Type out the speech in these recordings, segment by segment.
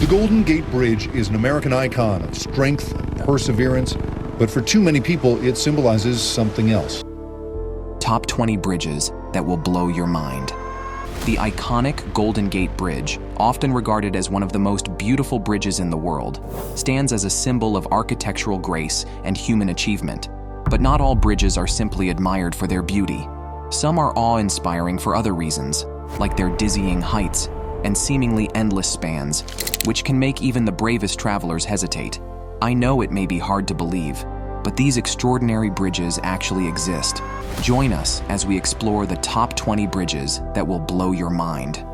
The Golden Gate Bridge is an American icon of strength and perseverance, but for too many people, it symbolizes something else. Top 20 bridges that will blow your mind. The iconic Golden Gate Bridge, often regarded as one of the most beautiful bridges in the world, stands as a symbol of architectural grace and human achievement. But not all bridges are simply admired for their beauty. Some are awe-inspiring for other reasons, like their dizzying heights and seemingly endless spans, which can make even the bravest travelers hesitate. I know it may be hard to believe, but these extraordinary bridges actually exist. Join us as we explore the top 20 bridges that will blow your mind.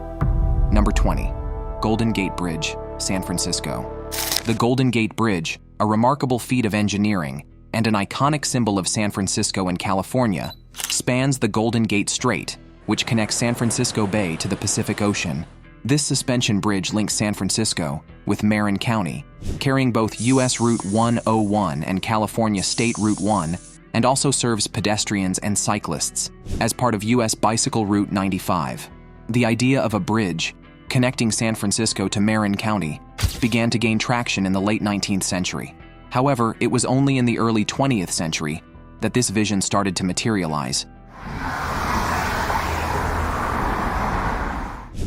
Number 20, Golden Gate Bridge, San Francisco. The Golden Gate Bridge, a remarkable feat of engineering and an iconic symbol of San Francisco and California, spans the Golden Gate Strait, which connects San Francisco Bay to the Pacific Ocean. This suspension bridge links San Francisco with Marin County, carrying both U.S. Route 101 and California State Route 1, and also serves pedestrians and cyclists as part of U.S. Bicycle Route 95. The idea of a bridge connecting San Francisco to Marin County began to gain traction in the late 19th century. However, it was only in the early 20th century that this vision started to materialize.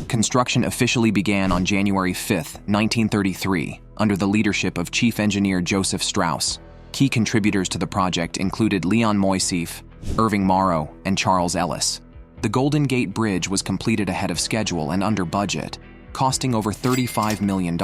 Construction officially began on January 5, 1933, under the leadership of Chief Engineer Joseph Strauss. Key contributors to the project included Leon Moisseiff, Irving Morrow, and Charles Ellis. The Golden Gate Bridge was completed ahead of schedule and under budget, costing over $35 million,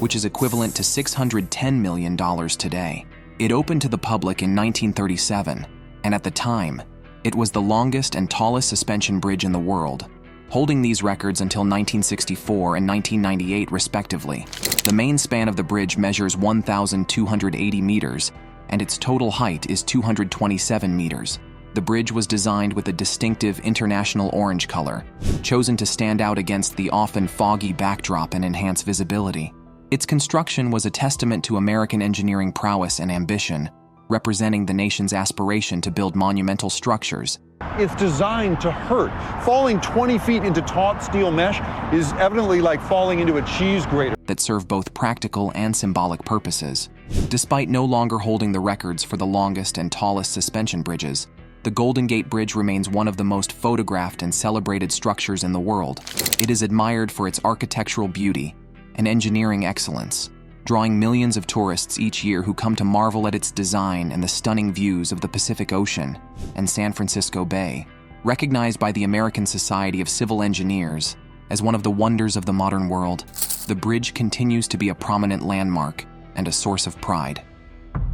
which is equivalent to $610 million today. It opened to the public in 1937, and at the time, it was the longest and tallest suspension bridge in the world, holding these records until 1964 and 1998 respectively. The main span of the bridge measures 1,280 meters, and its total height is 227 meters. The bridge was designed with a distinctive international orange color, chosen to stand out against the often foggy backdrop and enhance visibility. Its construction was a testament to American engineering prowess and ambition, representing the nation's aspiration to build monumental structures. It's designed to hurt. Falling 20 feet into taut steel mesh is evidently like falling into a cheese grater. That serve both practical and symbolic purposes. Despite no longer holding the records for the longest and tallest suspension bridges, the Golden Gate Bridge remains one of the most photographed and celebrated structures in the world. It is admired for its architectural beauty and engineering excellence, drawing millions of tourists each year who come to marvel at its design and the stunning views of the Pacific Ocean and San Francisco Bay. Recognized by the American Society of Civil Engineers as one of the wonders of the modern world, the bridge continues to be a prominent landmark and a source of pride.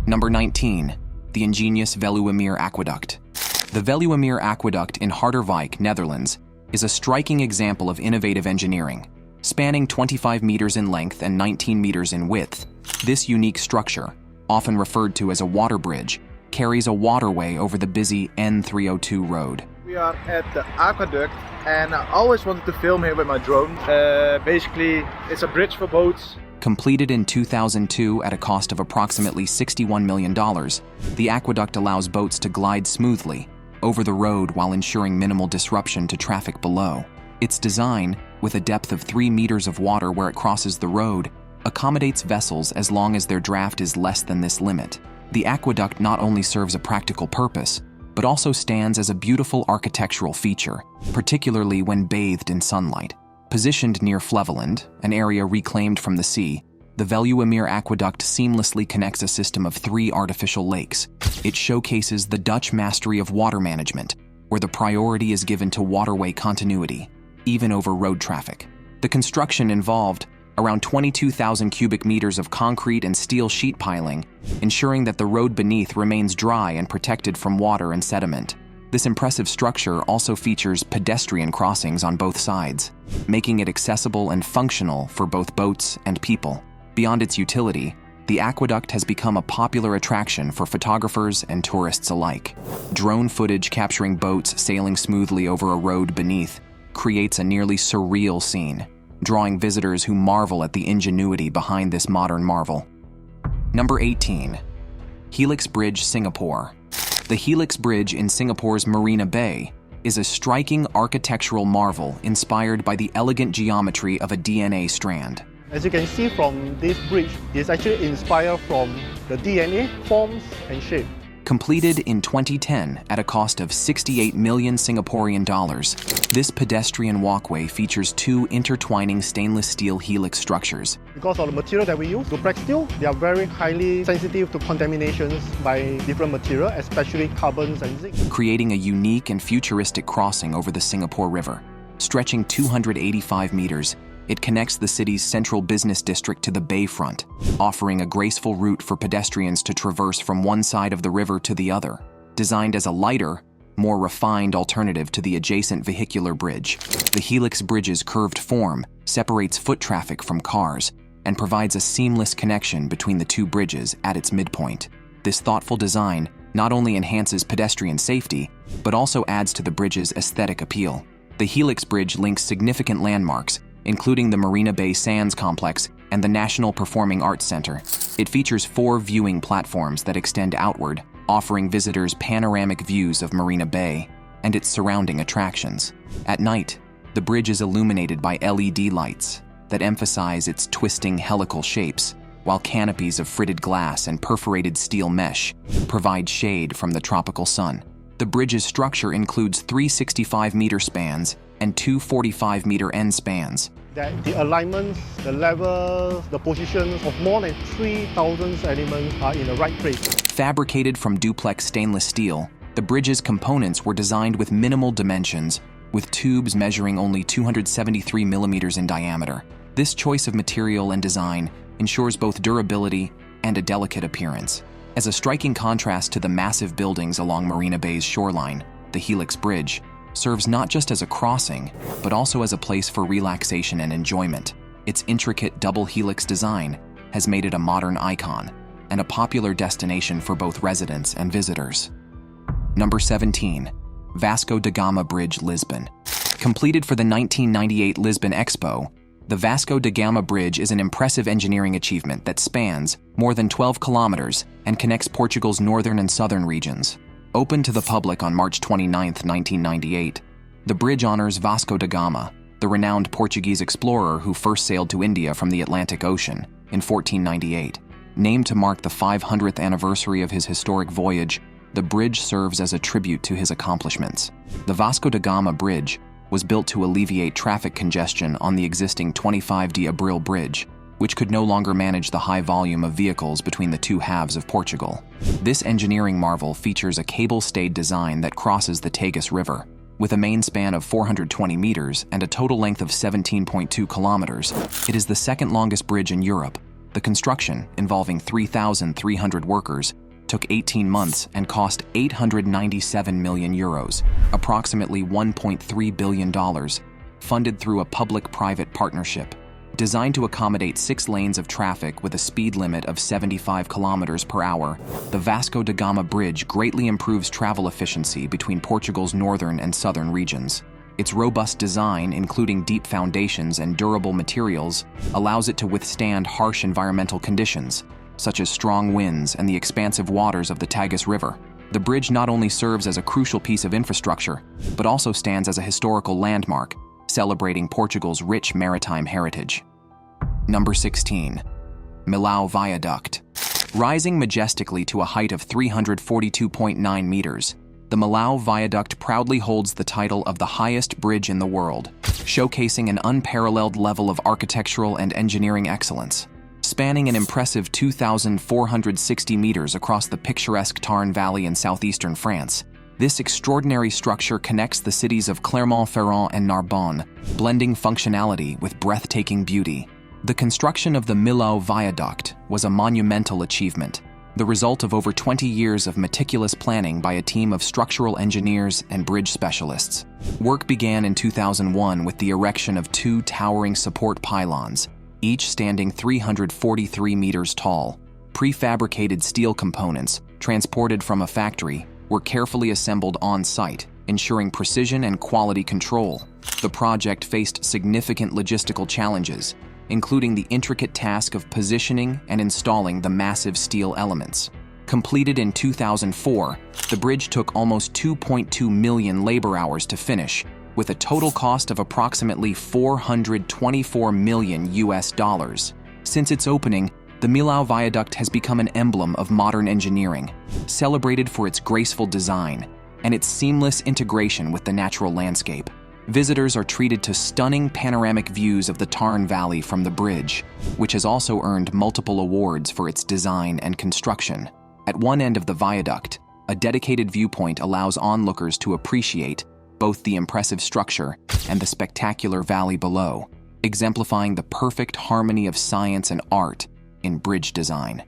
Number 19, the ingenious Veluwemeer Aqueduct. The Veluwemeer Aqueduct in Harderwijk, Netherlands, is a striking example of innovative engineering. Spanning 25 meters in length and 19 meters in width, this unique structure, often referred to as a water bridge, carries a waterway over the busy N302 road. We are at the aqueduct, and I always wanted to film here with my drone. Basically, it's a bridge for boats. Completed in 2002 at a cost of approximately $61 million, the aqueduct allows boats to glide smoothly over the road while ensuring minimal disruption to traffic below. Its design, with a depth of 3 meters of water where it crosses the road, accommodates vessels as long as their draft is less than this limit. The aqueduct not only serves a practical purpose, but also stands as a beautiful architectural feature, particularly when bathed in sunlight. Positioned near Flevoland, an area reclaimed from the sea, the Veluwemeer Aqueduct seamlessly connects a system of 3 artificial lakes. It showcases the Dutch mastery of water management, where the priority is given to waterway continuity, even over road traffic. The construction involved around 22,000 cubic meters of concrete and steel sheet piling, ensuring that the road beneath remains dry and protected from water and sediment. This impressive structure also features pedestrian crossings on both sides, making it accessible and functional for both boats and people. Beyond its utility, the aqueduct has become a popular attraction for photographers and tourists alike. Drone footage capturing boats sailing smoothly over a road beneath creates a nearly surreal scene, drawing visitors who marvel at the ingenuity behind this modern marvel. Number 18. Helix Bridge, Singapore. The Helix Bridge in Singapore's Marina Bay is a striking architectural marvel inspired by the elegant geometry of a DNA strand. As you can see from this bridge, it's actually inspired from the DNA, forms and shape. Completed in 2010 at a cost of 68 million Singaporean dollars, this pedestrian walkway features two intertwining stainless steel helix structures. Because of the material that we use, duplex steel, they are very highly sensitive to contaminations by different material, especially carbons and zinc. Creating a unique and futuristic crossing over the Singapore River. Stretching 285 meters, it connects the city's central business district to the bayfront, offering a graceful route for pedestrians to traverse from one side of the river to the other. Designed as a lighter, more refined alternative to the adjacent vehicular bridge, the Helix Bridge's curved form separates foot traffic from cars and provides a seamless connection between the two bridges at its midpoint. This thoughtful design not only enhances pedestrian safety, but also adds to the bridge's aesthetic appeal. The Helix Bridge links significant landmarks, including the Marina Bay Sands Complex and the National Performing Arts Center. It features 4 viewing platforms that extend outward, offering visitors panoramic views of Marina Bay and its surrounding attractions. At night, the bridge is illuminated by LED lights that emphasize its twisting helical shapes, while canopies of fritted glass and perforated steel mesh provide shade from the tropical sun. The bridge's structure includes 3 65-meter spans and 2 45-meter end spans. That the alignments, the levels, the positions of more than 3,000 elements are in the right place. Fabricated from duplex stainless steel, the bridge's components were designed with minimal dimensions, with tubes measuring only 273 millimeters in diameter. This choice of material and design ensures both durability and a delicate appearance. As a striking contrast to the massive buildings along Marina Bay's shoreline, the Helix Bridge serves not just as a crossing, but also as a place for relaxation and enjoyment. Its intricate double helix design has made it a modern icon and a popular destination for both residents and visitors. Number 17. Vasco da Gama Bridge, Lisbon. Completed for the 1998 Lisbon Expo, the Vasco da Gama Bridge is an impressive engineering achievement that spans more than 12 kilometers and connects Portugal's northern and southern regions. Opened to the public on March 29, 1998, the bridge honors Vasco da Gama, the renowned Portuguese explorer who first sailed to India from the Atlantic Ocean in 1498. Named to mark the 500th anniversary of his historic voyage, the bridge serves as a tribute to his accomplishments. The Vasco da Gama Bridge was built to alleviate traffic congestion on the existing 25 de Abril Bridge, which could no longer manage the high volume of vehicles between the two halves of Portugal. This engineering marvel features a cable-stayed design that crosses the Tagus River. With a main span of 420 meters and a total length of 17.2 kilometers, it is the second longest bridge in Europe. The construction, involving 3,300 workers, took 18 months and cost 897 million euros, approximately $1.3 billion, funded through a public-private partnership. Designed to accommodate 6 lanes of traffic with a speed limit of 75 kilometers per hour, the Vasco da Gama Bridge greatly improves travel efficiency between Portugal's northern and southern regions. Its robust design, including deep foundations and durable materials, allows it to withstand harsh environmental conditions, such as strong winds and the expansive waters of the Tagus River. The bridge not only serves as a crucial piece of infrastructure, but also stands as a historical landmark, celebrating Portugal's rich maritime heritage. Number 16. Millau Viaduct. Rising majestically to a height of 342.9 meters, the Millau Viaduct proudly holds the title of the highest bridge in the world, showcasing an unparalleled level of architectural and engineering excellence. Spanning an impressive 2,460 meters across the picturesque Tarn Valley in southeastern France, this extraordinary structure connects the cities of Clermont-Ferrand and Narbonne, blending functionality with breathtaking beauty. The construction of the Millau Viaduct was a monumental achievement, the result of over 20 years of meticulous planning by a team of structural engineers and bridge specialists. Work began in 2001 with the erection of 2 towering support pylons, each standing 343 meters tall. Prefabricated steel components, transported from a factory, were carefully assembled on-site, ensuring precision and quality control. The project faced significant logistical challenges, including the intricate task of positioning and installing the massive steel elements. Completed in 2004, the bridge took almost 2.2 million labor hours to finish, with a total cost of approximately $424 million US. Since its opening, the Millau Viaduct has become an emblem of modern engineering, celebrated for its graceful design and its seamless integration with the natural landscape. Visitors are treated to stunning panoramic views of the Tarn Valley from the bridge, which has also earned multiple awards for its design and construction. At one end of the viaduct, a dedicated viewpoint allows onlookers to appreciate both the impressive structure and the spectacular valley below, exemplifying the perfect harmony of science and art in bridge design.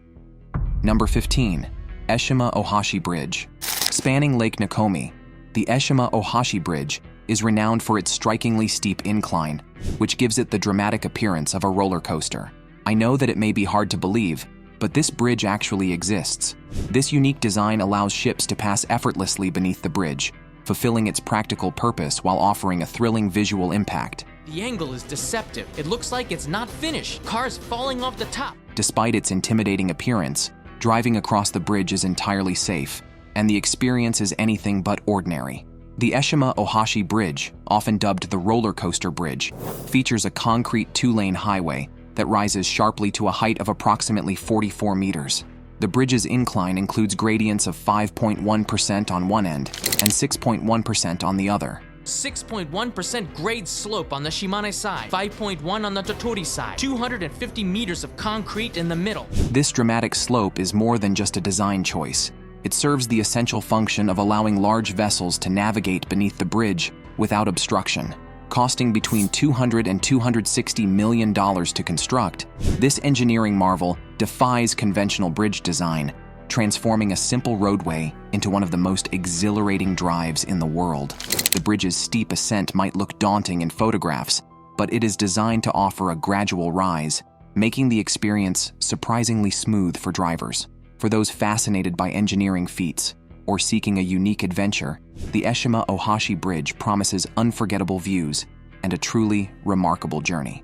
Number 15. Eshima Ohashi Bridge. Spanning Lake Nakomi, the Eshima Ohashi Bridge is renowned for its strikingly steep incline, which gives it the dramatic appearance of a roller coaster. I know that it may be hard to believe, but this bridge actually exists. This unique design allows ships to pass effortlessly beneath the bridge, fulfilling its practical purpose while offering a thrilling visual impact. The angle is deceptive. It looks like it's not finished. Cars falling off the top. Despite its intimidating appearance, driving across the bridge is entirely safe, and the experience is anything but ordinary. The Eshima Ohashi Bridge, often dubbed the roller coaster bridge, features a concrete two-lane highway that rises sharply to a height of approximately 44 meters. The bridge's incline includes gradients of 5.1% on one end and 6.1% on the other. 6.1% grade slope on the Shimane side, 5.1 on the Tottori side, 250 meters of concrete in the middle. This dramatic slope is more than just a design choice. It serves the essential function of allowing large vessels to navigate beneath the bridge without obstruction. Costing between $200 and $260 million to construct, this engineering marvel defies conventional bridge design, transforming a simple roadway into one of the most exhilarating drives in the world. The bridge's steep ascent might look daunting in photographs, but it is designed to offer a gradual rise, making the experience surprisingly smooth for drivers. For those fascinated by engineering feats or seeking a unique adventure, the Eshima Ohashi Bridge promises unforgettable views and a truly remarkable journey.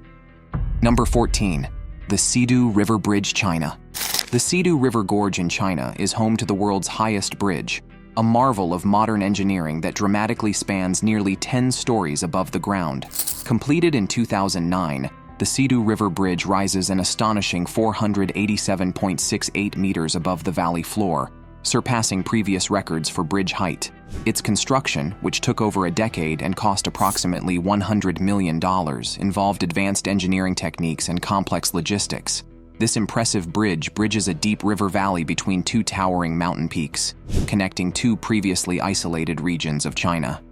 Number 14. The Sidu River Bridge, China. The Sidu River Gorge in China is home to the world's highest bridge, a marvel of modern engineering that dramatically spans nearly 10 stories above the ground. Completed in 2009, the Sidu River Bridge rises an astonishing 487.68 meters above the valley floor, surpassing previous records for bridge height. Its construction, which took over a decade and cost approximately $100 million, involved advanced engineering techniques and complex logistics. This impressive bridge bridges a deep river valley between two towering mountain peaks, connecting two previously isolated regions of China.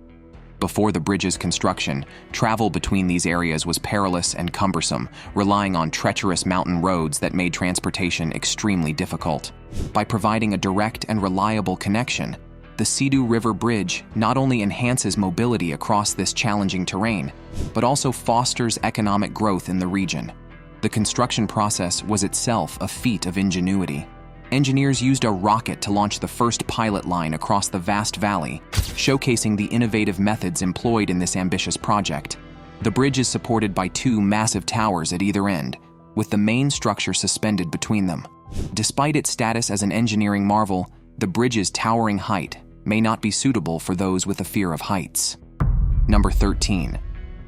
Before the bridge's construction, travel between these areas was perilous and cumbersome, relying on treacherous mountain roads that made transportation extremely difficult. By providing a direct and reliable connection, the Sidu River Bridge not only enhances mobility across this challenging terrain, but also fosters economic growth in the region. The construction process was itself a feat of ingenuity. Engineers used a rocket to launch the first pilot line across the vast valley, showcasing the innovative methods employed in this ambitious project. The bridge is supported by two massive towers at either end, with the main structure suspended between them. Despite its status as an engineering marvel, the bridge's towering height may not be suitable for those with a fear of heights. Number 13.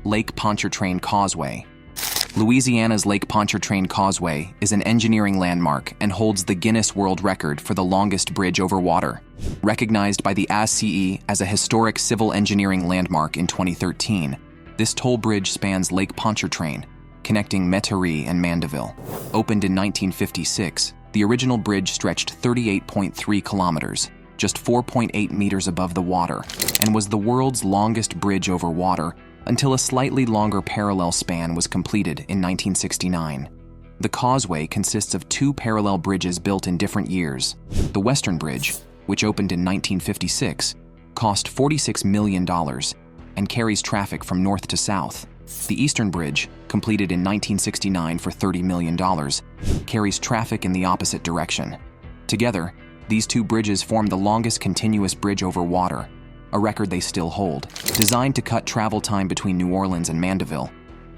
Lake Pontchartrain Causeway. Louisiana's Lake Pontchartrain Causeway is an engineering landmark and holds the Guinness World Record for the longest bridge over water. Recognized by the ASCE as a historic civil engineering landmark in 2013, this toll bridge spans Lake Pontchartrain, connecting Metairie and Mandeville. Opened in 1956, the original bridge stretched 38.3 kilometers, just 4.8 meters above the water, and was the world's longest bridge over water until a slightly longer parallel span was completed in 1969. The causeway consists of two parallel bridges built in different years. The Western Bridge, which opened in 1956, cost $46 million and carries traffic from north to south. The Eastern Bridge, completed in 1969 for $30 million, carries traffic in the opposite direction. Together, these two bridges form the longest continuous bridge over water, a record they still hold. Designed to cut travel time between New Orleans and Mandeville,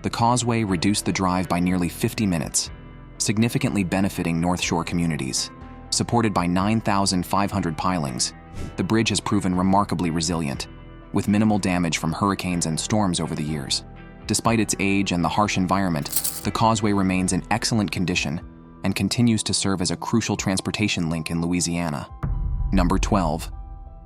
the causeway reduced the drive by nearly 50 minutes, significantly benefiting North Shore communities. Supported by 9,500 pilings, the bridge has proven remarkably resilient, with minimal damage from hurricanes and storms over the years. Despite its age and the harsh environment, the causeway remains in excellent condition and continues to serve as a crucial transportation link in Louisiana. Number 12.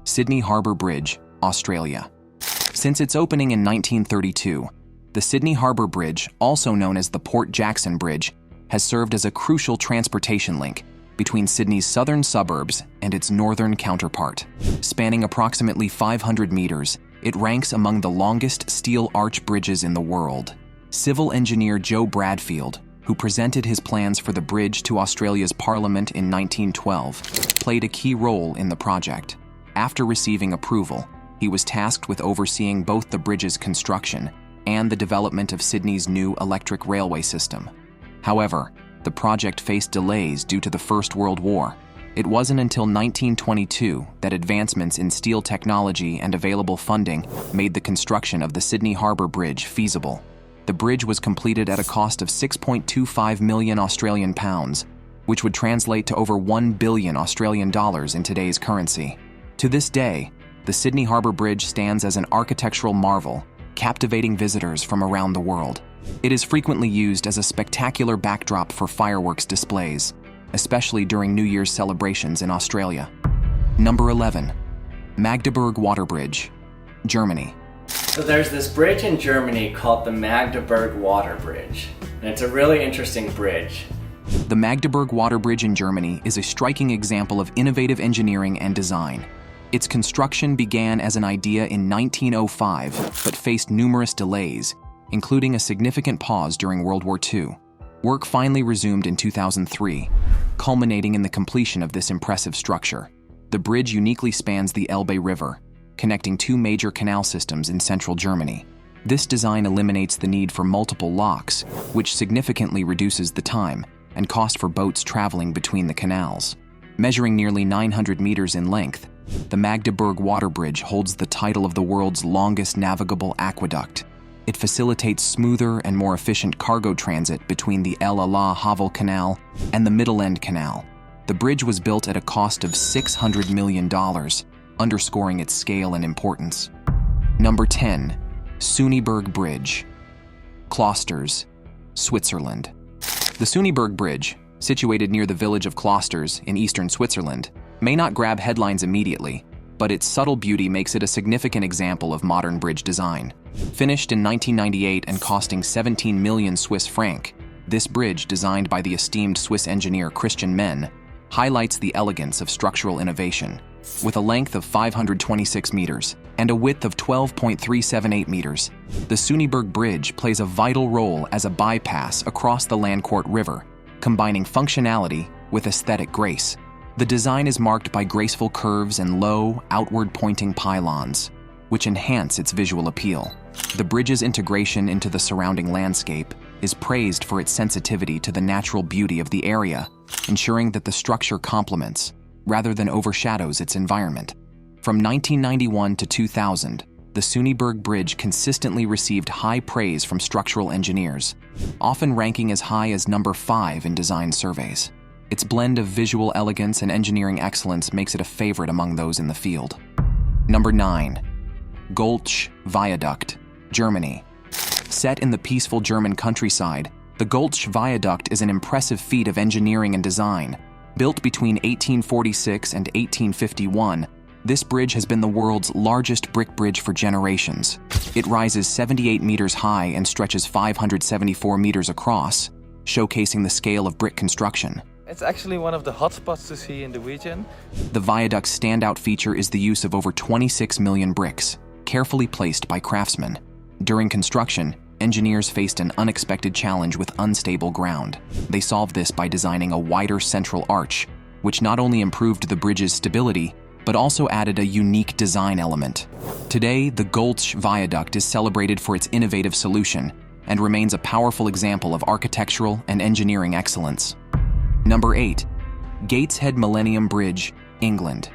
Sydney Harbour Bridge, Australia. Since its opening in 1932, the Sydney Harbour Bridge, also known as the Port Jackson Bridge, has served as a crucial transportation link between Sydney's southern suburbs and its northern counterpart. Spanning approximately 500 meters, it ranks among the longest steel arch bridges in the world. Civil engineer Joe Bradfield, who presented his plans for the bridge to Australia's Parliament in 1912, played a key role in the project. After receiving approval, he was tasked with overseeing both the bridge's construction and the development of Sydney's new electric railway system. However, the project faced delays due to the First World War. It wasn't until 1922 that advancements in steel technology and available funding made the construction of the Sydney Harbour Bridge feasible. The bridge was completed at a cost of 6.25 million Australian pounds, which would translate to over 1 billion Australian dollars in today's currency. To this day, the Sydney Harbour Bridge stands as an architectural marvel, captivating visitors from around the world. It is frequently used as a spectacular backdrop for fireworks displays, especially during New Year's celebrations in Australia. Number 11. Magdeburg Water Bridge, Germany. So there's this bridge in Germany called the Magdeburg Water Bridge, and it's a really interesting bridge. The Magdeburg Water Bridge in Germany is a striking example of innovative engineering and design. Its construction began as an idea in 1905, but faced numerous delays, including a significant pause during World War II. Work finally resumed in 2003, culminating in the completion of this impressive structure. The bridge uniquely spans the Elbe River, connecting two major canal systems in central Germany. This design eliminates the need for multiple locks, which significantly reduces the time and cost for boats traveling between the canals. Measuring nearly 900 meters in length, the Magdeburg Water Bridge holds the title of the world's longest navigable aqueduct. It facilitates smoother and more efficient cargo transit between the El Ala Havel Canal and the Mittelland Canal. The bridge was built at a cost of $600 million, underscoring its scale and importance. Number 10. Sunniberg Bridge, Klosters, Switzerland. The Sunniberg Bridge, situated near the village of Klosters in eastern Switzerland, may not grab headlines immediately, but its subtle beauty makes it a significant example of modern bridge design. Finished in 1998 and costing 17 million Swiss franc, this bridge, designed by the esteemed Swiss engineer Christian Menn, highlights the elegance of structural innovation. With a length of 526 meters and a width of 12.378 meters, the Sunniberg Bridge plays a vital role as a bypass across the Landquart River, combining functionality with aesthetic grace. The design is marked by graceful curves and low, outward-pointing pylons, which enhance its visual appeal. The bridge's integration into the surrounding landscape is praised for its sensitivity to the natural beauty of the area, ensuring that the structure complements, rather than overshadows, its environment. From 1991 to 2000, the Sunniberg Bridge consistently received high praise from structural engineers, often ranking as high as number 5 in design surveys. Its blend of visual elegance and engineering excellence makes it a favorite among those in the field. Number 9. Goltzsch Viaduct, Germany. Set in the peaceful German countryside, the Goltzsch Viaduct is an impressive feat of engineering and design. Built between 1846 and 1851, this bridge has been the world's largest brick bridge for generations. It rises 78 meters high and stretches 574 meters across, showcasing the scale of brick construction. It's actually one of the hotspots to see in the region. The viaduct's standout feature is the use of over 26 million bricks, carefully placed by craftsmen. During construction, engineers faced an unexpected challenge with unstable ground. They solved this by designing a wider central arch, which not only improved the bridge's stability, but also added a unique design element. Today, the Goltzsch Viaduct is celebrated for its innovative solution and remains a powerful example of architectural and engineering excellence. Number 8. Gateshead Millennium Bridge, England.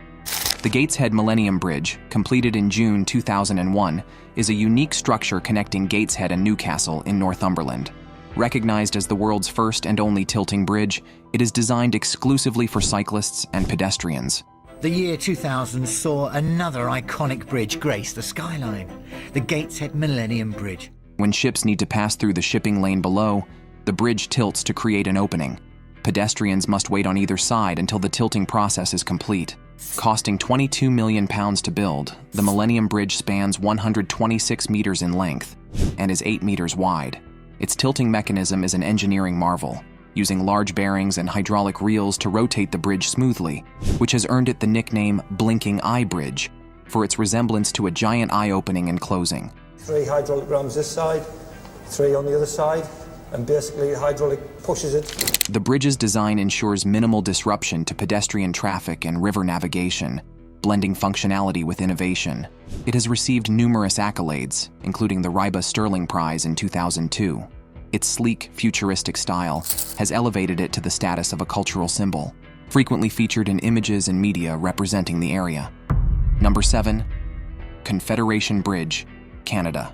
The Gateshead Millennium Bridge, completed in June 2001, is a unique structure connecting Gateshead and Newcastle in Northumberland. Recognized as the world's first and only tilting bridge, it is designed exclusively for cyclists and pedestrians. The year 2000 saw another iconic bridge grace the skyline, the Gateshead Millennium Bridge. When ships need to pass through the shipping lane below, the bridge tilts to create an opening. Pedestrians must wait on either side until the tilting process is complete. Costing £22 million to build, the Millennium Bridge spans 126 meters in length and is 8 meters wide. Its tilting mechanism is an engineering marvel, using large bearings and hydraulic reels to rotate the bridge smoothly, which has earned it the nickname Blinking Eye Bridge for its resemblance to a giant eye opening and closing. 3 hydraulic rams this side, 3 on the other side, and basically the hydraulic pushes it. The bridge's design ensures minimal disruption to pedestrian traffic and river navigation, blending functionality with innovation. It has received numerous accolades, including the Ryba Sterling Prize in 2002. Its sleek, futuristic style has elevated it to the status of a cultural symbol, frequently featured in images and media representing the area. Number 7. Confederation Bridge, Canada.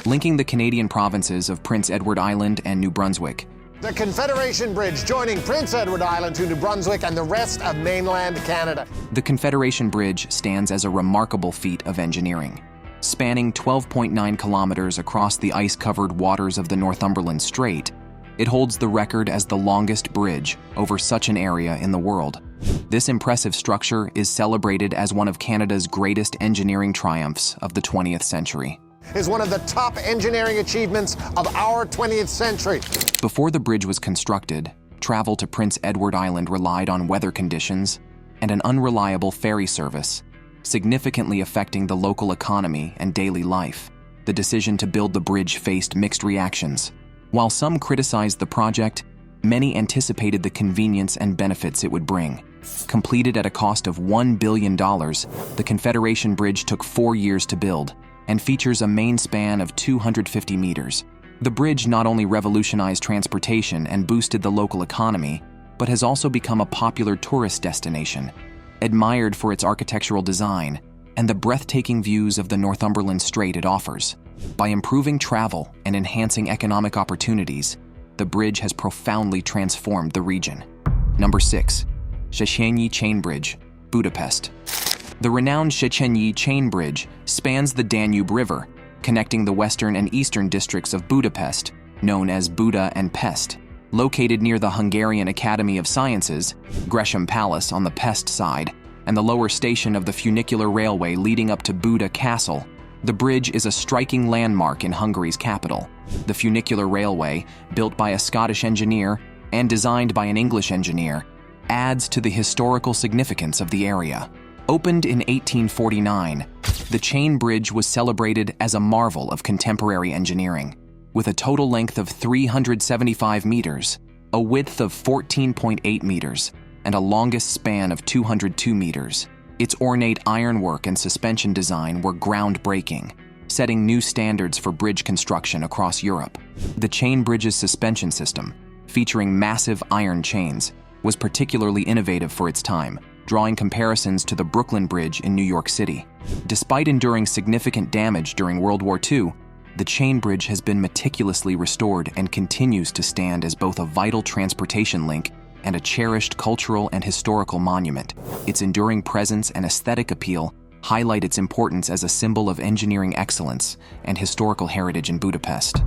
Linking the Canadian provinces of Prince Edward Island and New Brunswick. The Confederation Bridge joining Prince Edward Island to New Brunswick and the rest of mainland Canada. The Confederation Bridge stands as a remarkable feat of engineering. Spanning 12.9 kilometers across the ice-covered waters of the Northumberland Strait, it holds the record as the longest bridge over such an area in the world. This impressive structure is celebrated as one of Canada's greatest engineering triumphs of the 20th century. Is one of the top engineering achievements of our 20th century. Before the bridge was constructed, travel to Prince Edward Island relied on weather conditions and an unreliable ferry service, significantly affecting the local economy and daily life. The decision to build the bridge faced mixed reactions. While some criticized the project, many anticipated the convenience and benefits it would bring. Completed at a cost of $1 billion, the Confederation Bridge took 4 years to build and features a main span of 250 meters. The bridge not only revolutionized transportation and boosted the local economy, but has also become a popular tourist destination, admired for its architectural design and the breathtaking views of the Northumberland Strait it offers. By improving travel and enhancing economic opportunities, the bridge has profoundly transformed the region. Number 6. Szechenyi Chain Bridge, Budapest. The renowned Szechenyi Chain Bridge spans the Danube River, connecting the western and eastern districts of Budapest, known as Buda and Pest. Located near the Hungarian Academy of Sciences, Gresham Palace on the Pest side, and the lower station of the funicular railway leading up to Buda Castle, the bridge is a striking landmark in Hungary's capital. The funicular railway, built by a Scottish engineer and designed by an English engineer, adds to the historical significance of the area. Opened in 1849, the chain bridge was celebrated as a marvel of contemporary engineering. With a total length of 375 meters, a width of 14.8 meters, and a longest span of 202 meters, its ornate ironwork and suspension design were groundbreaking, setting new standards for bridge construction across Europe. The chain bridge's suspension system, featuring massive iron chains, was particularly innovative for its time, drawing comparisons to the Brooklyn Bridge in New York City. Despite enduring significant damage during World War II, the chain bridge has been meticulously restored and continues to stand as both a vital transportation link and a cherished cultural and historical monument. Its enduring presence and aesthetic appeal highlight its importance as a symbol of engineering excellence and historical heritage in Budapest.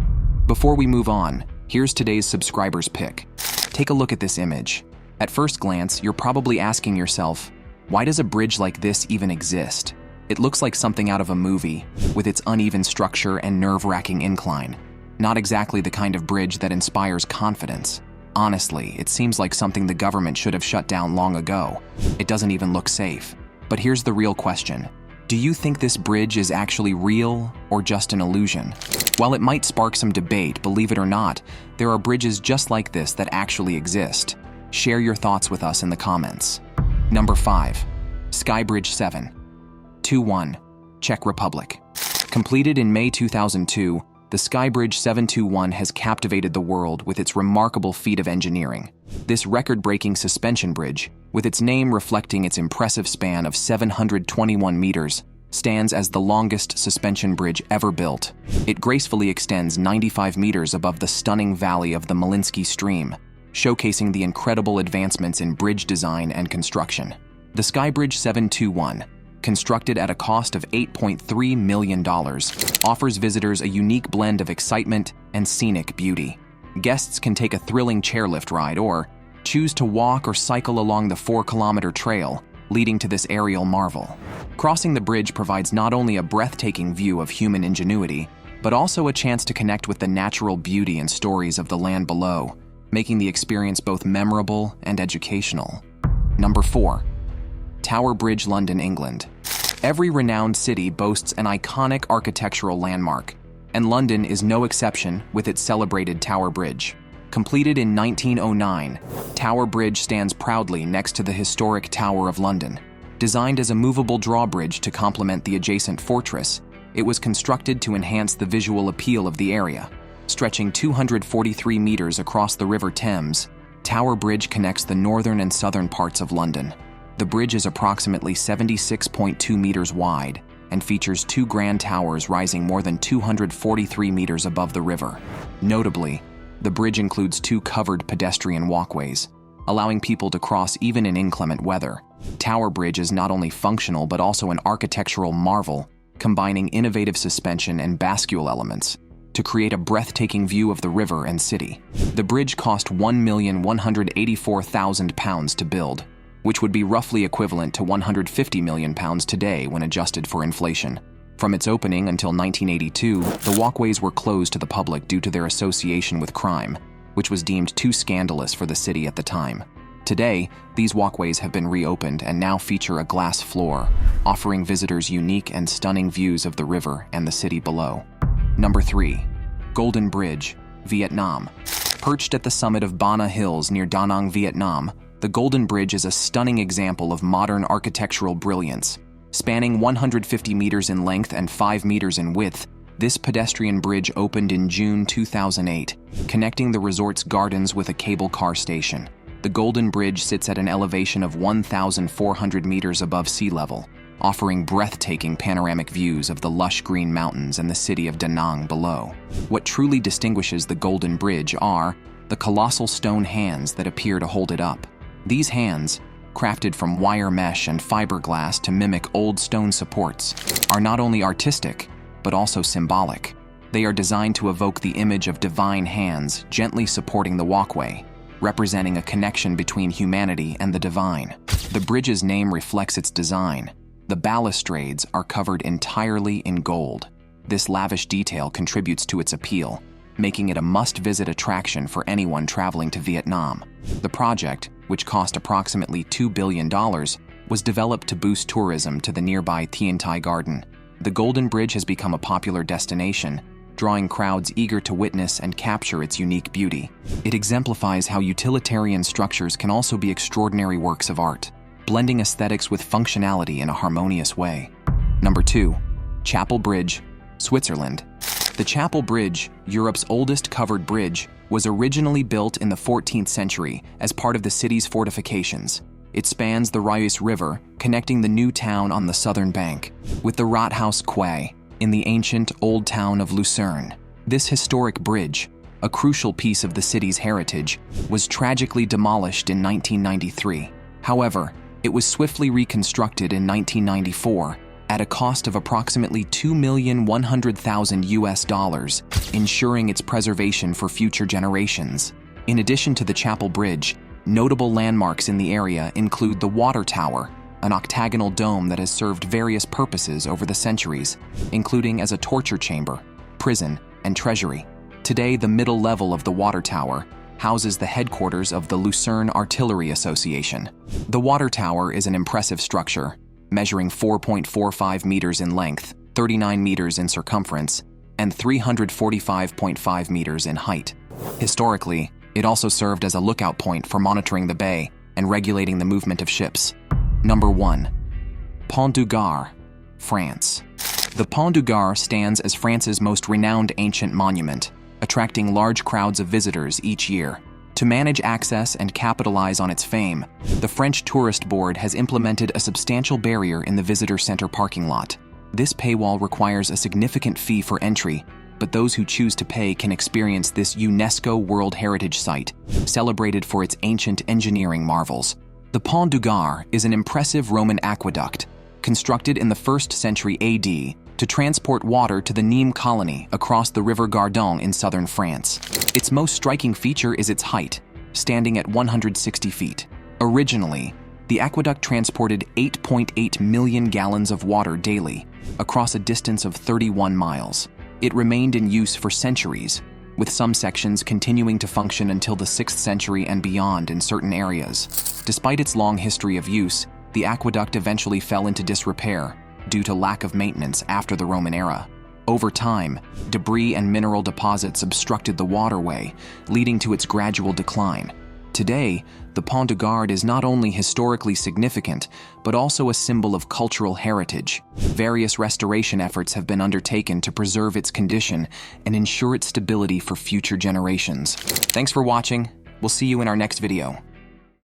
Before we move on, here's today's subscriber's pick. Take a look at this image. At first glance, you're probably asking yourself, why does a bridge like this even exist? It looks like something out of a movie, with its uneven structure and nerve-wracking incline. Not exactly the kind of bridge that inspires confidence. Honestly, it seems like something the government should have shut down long ago. It doesn't even look safe. But here's the real question. Do you think this bridge is actually real or just an illusion? While it might spark some debate, believe it or not, there are bridges just like this that actually exist. Share your thoughts with us in the comments. Number 5. Skybridge 721, Czech Republic. Completed in May 2002, the Skybridge 721 has captivated the world with its remarkable feat of engineering. This record-breaking suspension bridge, with its name reflecting its impressive span of 721 meters, stands as the longest suspension bridge ever built. It gracefully extends 95 meters above the stunning valley of the Malinsky Stream, showcasing the incredible advancements in bridge design and construction. The Skybridge 721, constructed at a cost of $8.3 million, offers visitors a unique blend of excitement and scenic beauty. Guests can take a thrilling chairlift ride or choose to walk or cycle along the 4-kilometer trail leading to this aerial marvel. Crossing the bridge provides not only a breathtaking view of human ingenuity, but also a chance to connect with the natural beauty and stories of the land below, making the experience both memorable and educational. Number 4. Tower Bridge, London, England. Every renowned city boasts an iconic architectural landmark, and London is no exception with its celebrated Tower Bridge. Completed in 1909, Tower Bridge stands proudly next to the historic Tower of London. Designed as a movable drawbridge to complement the adjacent fortress, it was constructed to enhance the visual appeal of the area. Stretching 243 meters across the River Thames, Tower Bridge connects the northern and southern parts of London. The bridge is approximately 76.2 meters wide and features 2 grand towers rising more than 243 meters above the river. Notably, the bridge includes 2 covered pedestrian walkways, allowing people to cross even in inclement weather. Tower Bridge is not only functional but also an architectural marvel, combining innovative suspension and bascule elements to create a breathtaking view of the river and city. The bridge cost £1,184,000 to build, which would be roughly equivalent to £150 million today when adjusted for inflation. From its opening until 1982, the walkways were closed to the public due to their association with crime, which was deemed too scandalous for the city at the time. Today, these walkways have been reopened and now feature a glass floor, offering visitors unique and stunning views of the river and the city below. Number 3. Golden Bridge, Vietnam. Perched at the summit of Bana Hills near Da Nang, Vietnam, the Golden Bridge is a stunning example of modern architectural brilliance. Spanning 150 meters in length and 5 meters in width, this pedestrian bridge opened in June 2008, connecting the resort's gardens with a cable car station. The Golden Bridge sits at an elevation of 1,400 meters above sea level, offering breathtaking panoramic views of the lush green mountains and the city of Da Nang below. What truly distinguishes the Golden Bridge are the colossal stone hands that appear to hold it up. These hands, crafted from wire mesh and fiberglass to mimic old stone supports, are not only artistic, but also symbolic. They are designed to evoke the image of divine hands gently supporting the walkway, representing a connection between humanity and the divine. The bridge's name reflects its design. The balustrades are covered entirely in gold. This lavish detail contributes to its appeal, making it a must-visit attraction for anyone traveling to Vietnam. The project, which cost approximately $2 billion, was developed to boost tourism to the nearby Thiên Thai Garden. The Golden Bridge has become a popular destination, drawing crowds eager to witness and capture its unique beauty. It exemplifies how utilitarian structures can also be extraordinary works of art, blending aesthetics with functionality in a harmonious way. Number 2. Chapel Bridge, Switzerland. The Chapel Bridge, Europe's oldest covered bridge, was originally built in the 14th century as part of the city's fortifications. It spans the Reuss River, connecting the new town on the southern bank with the Rathaus Quay in the ancient old town of Lucerne. This historic bridge, a crucial piece of the city's heritage, was tragically demolished in 1993. However, it was swiftly reconstructed in 1994 at a cost of approximately $2,100,000, ensuring its preservation for future generations. In addition to the Chapel Bridge, notable landmarks in the area include the Water Tower, an octagonal dome that has served various purposes over the centuries, including as a torture chamber, prison, and treasury. Today, the middle level of the Water Tower houses the headquarters of the Lucerne Artillery Association. The Water Tower is an impressive structure, measuring 4.45 meters in length, 39 meters in circumference, and 345.5 meters in height. Historically, it also served as a lookout point for monitoring the bay and regulating the movement of ships. Number 1. Pont du Gard, France. The Pont du Gard stands as France's most renowned ancient monument, attracting large crowds of visitors each year. To manage access and capitalize on its fame, the French Tourist Board has implemented a substantial barrier in the visitor center parking lot. This paywall requires a significant fee for entry, but those who choose to pay can experience this UNESCO World Heritage Site, celebrated for its ancient engineering marvels. The Pont du Gard is an impressive Roman aqueduct, constructed in the 1st century AD to transport water to the Nîmes colony across the river Gardon in southern France. Its most striking feature is its height, standing at 160 feet. Originally, the aqueduct transported 8.8 million gallons of water daily across a distance of 31 miles. It remained in use for centuries, with some sections continuing to function until the 6th century and beyond in certain areas. Despite its long history of use, the aqueduct eventually fell into disrepair due to lack of maintenance after the Roman era. Over time, debris and mineral deposits obstructed the waterway, leading to its gradual decline. Today, the Pont du Gard is not only historically significant, but also a symbol of cultural heritage. Various restoration efforts have been undertaken to preserve its condition and ensure its stability for future generations. Thanks for watching. We'll see you in our next video.